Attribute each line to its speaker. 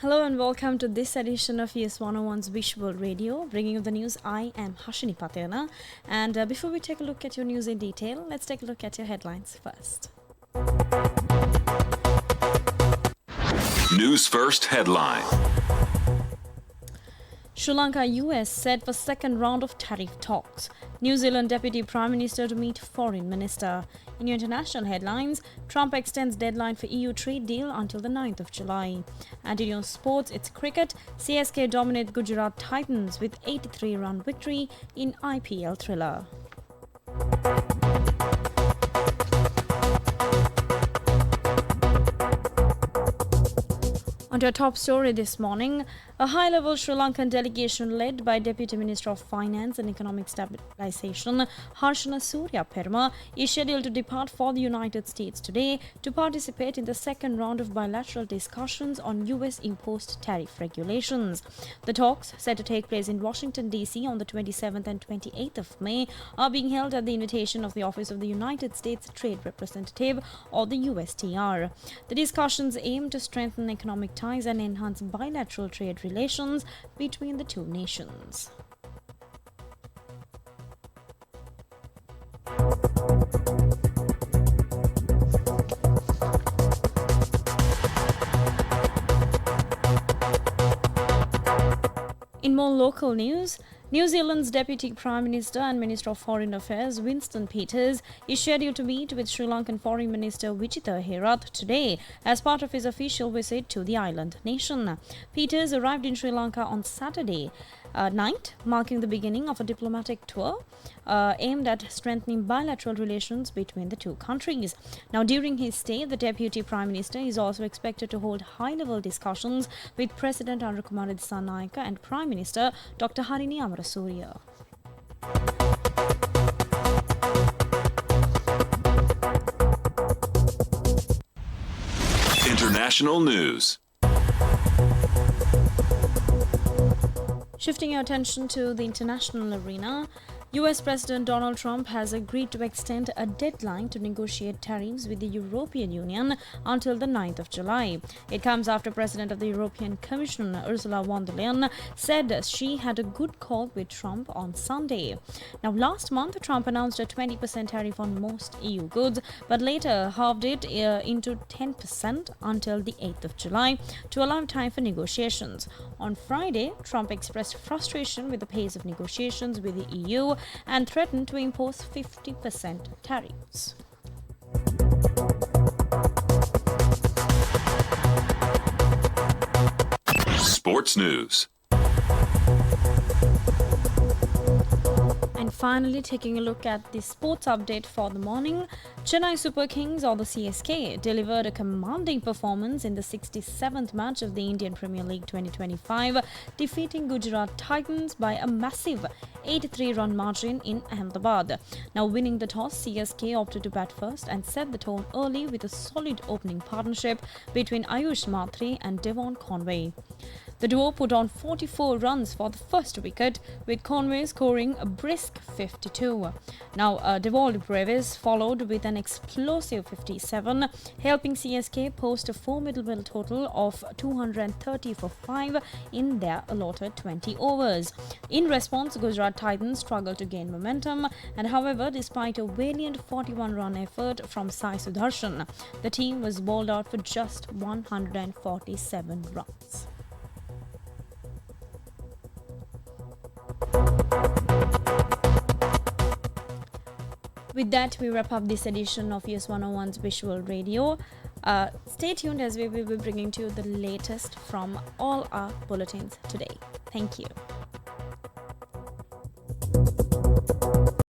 Speaker 1: Hello and welcome to this edition of ES 101's Visual Radio. Bringing you the news, I am Hashini Patena. And before we take a look at your news in detail, let's take a look at your headlines first.
Speaker 2: News First headline.
Speaker 1: Sri Lanka, US set for second round of tariff talks. New Zealand Deputy Prime Minister to meet Foreign Minister. In your international headlines, Trump extends deadline for EU trade deal until the 9th of July. And in your sports, it's cricket. CSK dominate Gujarat Titans with 83-run victory in IPL thriller. On to our top story this morning, a high-level Sri Lankan delegation led by Deputy Minister of Finance and Economic Stabilisation Harshana Surya Perma is scheduled to depart for the United States today to participate in the second round of bilateral discussions on US imposed tariff regulations. The talks, set to take place in Washington, D.C. on the 27th and 28th of May, are being held at the invitation of the Office of the United States Trade Representative, or the USTR. The discussions aim to strengthen economic ties and enhance bilateral trade relations between the two nations. In more local news, New Zealand's Deputy Prime Minister and Minister of Foreign Affairs Winston Peters is scheduled to meet with Sri Lankan Foreign Minister Vijitha Herath today as part of his official visit to the island nation. Peters arrived in Sri Lanka on Saturday night, marking the beginning of a diplomatic tour aimed at strengthening bilateral relations between the two countries. Now, during his stay, the Deputy Prime Minister is also expected to hold high-level discussions with President Anukumara Dissanayake and Prime Minister Dr. Harini Amarasuriya.
Speaker 2: International news.
Speaker 1: Shifting our attention to the international arena, US President Donald Trump has agreed to extend a deadline to negotiate tariffs with the European Union until the 9th of July. It comes after President of the European Commission, Ursula von der Leyen, said she had a good call with Trump on Sunday. Now, last month, Trump announced a 20% tariff on most EU goods, but later halved it into 10% until the 8th of July to allow time for negotiations. On Friday, Trump expressed frustration with the pace of negotiations with the EU and threatened to impose 50% tariffs.
Speaker 2: Sports news.
Speaker 1: And finally, taking a look at the sports update for the morning, Chennai Super Kings, or the CSK, delivered a commanding performance in the 67th match of the Indian Premier League 2025, defeating Gujarat Titans by a massive 83-run margin in Ahmedabad. Now, winning the toss, CSK opted to bat first and set the tone early with a solid opening partnership between Ayush Mhatre and Devon Conway. The duo put on 44 runs for the first wicket, with Conway scoring a brisk 52. Now, Devolde Brevis followed with an explosive 57, helping CSK post a formidable total of 230 for 5 in their allotted 20 overs. In response, Gujarat Titans struggled to gain momentum, and however, despite a valiant 41-run effort from Sai Sudarshan, the team was bowled out for just 147 runs. With that, we wrap up this edition of ES 101's Visual Radio. Stay tuned as we will be bringing to you the latest from all our bulletins today. Thank you.